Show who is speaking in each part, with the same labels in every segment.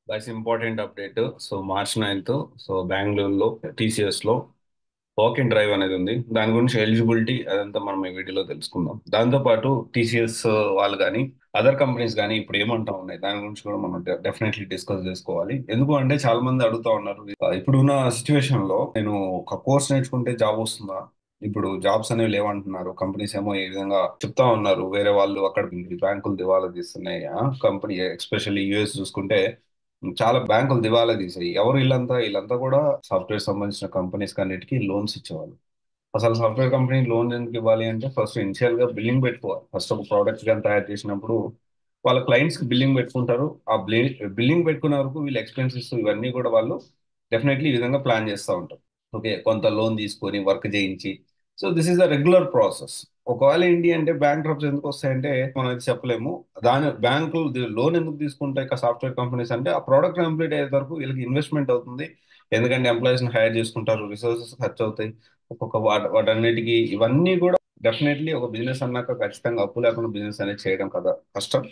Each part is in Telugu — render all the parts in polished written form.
Speaker 1: That's important update. So March 9th so బెంగళూరులో టీసీఎస్ లో వాక్ ఇన్ డ్రైవ్ అనేది ఉంది. దాని గురించి ఎలిజిబిలిటీ అదంతా మనం ఈ వీడియోలో తెలుసుకుందాం. దాంతో పాటు టీసీఎస్ వాళ్ళు కానీ అదర్ కంపెనీస్ కానీ ఇప్పుడు ఏమంటా ఉన్నాయి దాని గురించి కూడా మనం డెఫినెట్లీ డిస్కస్ చేసుకోవాలి. ఎందుకు అంటే చాలా మంది అడుగుతా ఉన్నారు, ఇప్పుడున్న సిచ్యువేషన్ లో నేను ఒక కోర్స్ నేర్చుకుంటే జాబ్ వస్తుందా, ఇప్పుడు జాబ్స్ అనేవి లేవంటున్నారు. కంపెనీస్ ఏమో ఈ విధంగా చెప్తా ఉన్నారు. వేరే వాళ్ళు అక్కడ బ్యాంకులు దివాలా తీస్తున్నాయి. కంపెనీ ఎస్పెషల్లీ యుఎస్ చూసుకుంటే చాలా బ్యాంకులు దివాలా తీసాయి. ఎవరు వీళ్ళంతా కూడా సాఫ్ట్వేర్ సంబంధించిన కంపెనీస్ అన్నిటికీ లోన్స్ ఇచ్చేవాళ్ళు. అసలు సాఫ్ట్వేర్ కంపెనీ లోన్ ఎందుకు ఇవ్వాలి అంటే ఫస్ట్ ఇనిషియల్ గా బిల్లింగ్ పెట్టుకోవాలి. ఫస్ట్ ఒక ప్రోడక్ట్ కానీ తయారు చేసినప్పుడు వాళ్ళ క్లయింట్స్ కి బిల్లింగ్ పెట్టుకుంటారు. ఆ బిల్లింగ్ పెట్టుకునే వరకు వీళ్ళ ఎక్స్పెన్సెస్ ఇవన్నీ కూడా వాళ్ళు డెఫినెట్లీ ఈ విధంగా ప్లాన్ చేస్తూ ఉంటారు. ఓకే, కొంత లోన్ తీసుకొని వర్క్ చేయించి, so this is the regular process. ఒకవేళ ఏంటి అంటే బ్యాంక్ డ్రాప్స్ ఎందుకు వస్తాయంటే మనం అది చెప్పలేము. దాని బ్యాంకులు లోన్ ఎందుకు తీసుకుంటాయి సాఫ్ట్వేర్ కంపెనీస్ అంటే ఆ ప్రోడక్ట్ కంప్లీట్ అయ్యే వరకు వీళ్ళకి ఇన్వెస్ట్మెంట్ అవుతుంది. ఎందుకంటే ఎంప్లాయీస్ ని హైర్ చేసుకుంటారు, రిసోర్సెస్ ఖర్చు అవుతాయి. ఒక్కొక్క వాటన్నిటికీ ఇవన్నీ కూడా డెఫినెట్లీ ఒక బిజినెస్ అన్నాక ఖచ్చితంగా అప్పు లేకుండా బిజినెస్ అనేది చేయడం కదా కష్టం.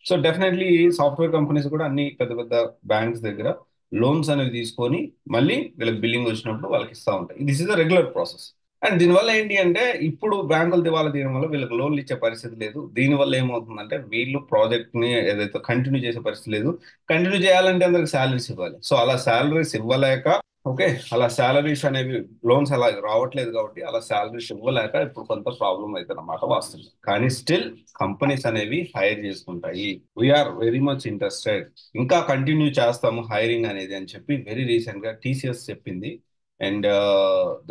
Speaker 1: సో డెఫినెట్లీ సాఫ్ట్వేర్ కంపెనీస్ కూడా అన్ని పెద్ద పెద్ద బ్యాంక్స్ దగ్గర లోన్స్ అనేవి తీసుకొని మళ్ళీ వీళ్ళకి బిల్లింగ్ వచ్చినప్పుడు వాళ్ళకి ఇస్తా ఉంటాయి. This is the regular process. And దీనివల్ల ఏంటి అంటే ఇప్పుడు బ్యాంకులు దివాలా తీయడం వల్ల వీళ్ళకి లోన్లు ఇచ్చే పరిస్థితి లేదు. దీనివల్ల ఏమవుతుందంటే వీళ్ళు ప్రాజెక్ట్ ని ఏదైతే కంటిన్యూ చేసే పరిస్థితి లేదు. కంటిన్యూ చేయాలంటే అందరికి శాలరీస్ ఇవ్వాలి. సో అలా శాలరీస్ ఇవ్వలేక, ఓకే, అలా శాలరీస్ అనేవి లోన్స్ అలా రావట్లేదు కాబట్టి అలా శాలరీస్ ఇవ్వలేక ఇప్పుడు కొంత ప్రాబ్లం అయితే అన్నమాట వాస్తవం. కానీ స్టిల్ కంపెనీస్ అనేవి హైర్ చేసుకుంటాయి. వీఆర్ వెరీ మచ్ ఇంట్రెస్టెడ్, ఇంకా కంటిన్యూ చేస్తాము హైరింగ్ అనేది అని చెప్పి వెరీ రీసెంట్ గా టీసీఎస్ చెప్పింది. అండ్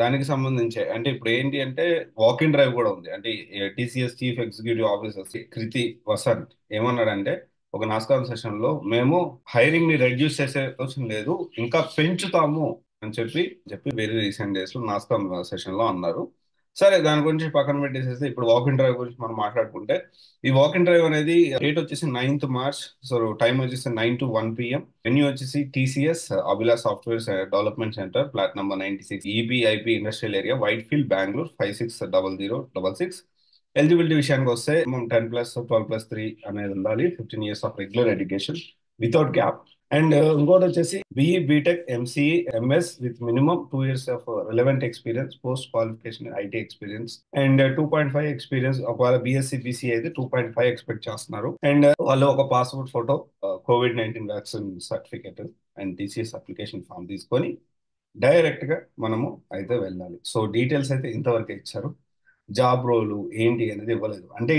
Speaker 1: దానికి సంబంధించి అంటే ఇప్పుడు ఏంటి అంటే వాక్ ఇన్ డ్రైవ్ కూడా ఉంది. అంటే టీసీఎస్ చీఫ్ ఎగ్జిక్యూటివ్ ఆఫీసర్ కృతి వసంత్ ఏమన్నాడంటే ఒక నాస్కాన్ సెషన్ లో మేము హైరింగ్ ని రెడ్యూస్ చేసే అవసరం లేదు, ఇంకా పెంచుతాము అని చెప్పి వెరీ రీసెంట్ డేస్ లో నాస్కాన్ సెషన్ లో అన్నారు. సరే, దాని గురించి పక్కన పెట్టేసేసి ఇప్పుడు వాక్ ఇన్ డ్రైవ్ గురించి మనం మాట్లాడుకుంటే ఈ వాక్ ఇన్ డ్రైవ్ అనేది డేట్ వచ్చేసి 9th March. సో టైం వచ్చేసి 9 to 1 p.m. వెన్యూ వచ్చేసి TCS Abhilash software development centre, flat number 96, EPIP industrial area, Whitefield, Bengaluru 560066. Eligibility విషయానికి వస్తే 10+12+3 అనేది ఉండాలి. 15 years of regular education without gap. And ఇంకోటి వచ్చేసి BE BTech MCA MS with minimum 2 years of relevant experience, post qualification IT experience, and 2.5 experience. ఒకవేళ బీఎస్సీ బీసీ అయితే 2.5 ఎక్స్పెక్ట్ చేస్తున్నారు. అండ్ వాళ్ళు ఒక పాస్పోర్ట్ ఫోటో, కోవిడ్-19 vaccine certificate and TCS application form తీసుకొని డైరెక్ట్ గా మనము అయితే వెళ్ళాలి. సో డీటెయిల్స్ అయితే ఇంతవరకు ఇచ్చారు. జాబ్ రోలు ఏంటి అనేది ఇవ్వలేదు. అంటే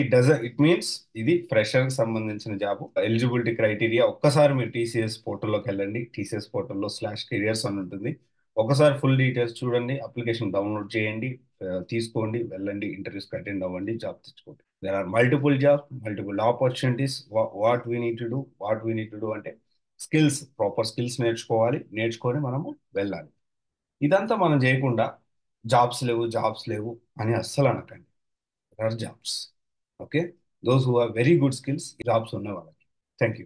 Speaker 1: ఇట్ మీన్స్ ఇది ఫ్రెషర్ కి సంబంధించిన జాబ్. ఎలిజిబిలిటీ క్రైటీరియా ఒక్కసారి మీరు టీసీఎస్ పోర్టల్లోకి వెళ్ళండి. టీసీఎస్ పోర్టల్లో /careers అని ఉంటుంది. ఒకసారి ఫుల్ డీటెయిల్స్ చూడండి, అప్లికేషన్ డౌన్లోడ్ చేయండి, తీసుకోండి, వెళ్ళండి, ఇంటర్వ్యూస్కి అటెండ్ అవ్వండి, జాబ్ తెచ్చుకోండి. There are multiple job, multiple opportunities. What we need to do అంటే స్కిల్స్, ప్రాపర్ స్కిల్స్ నేర్చుకొని మనము వెళ్ళాలి. ఇదంతా మనం చేయకుండా జాబ్స్ లేవు అని అస్సలు అనకండి. There are jobs. Okay, those who are very good skills, jobs ఉన్న వాళ్ళకి. Thank you.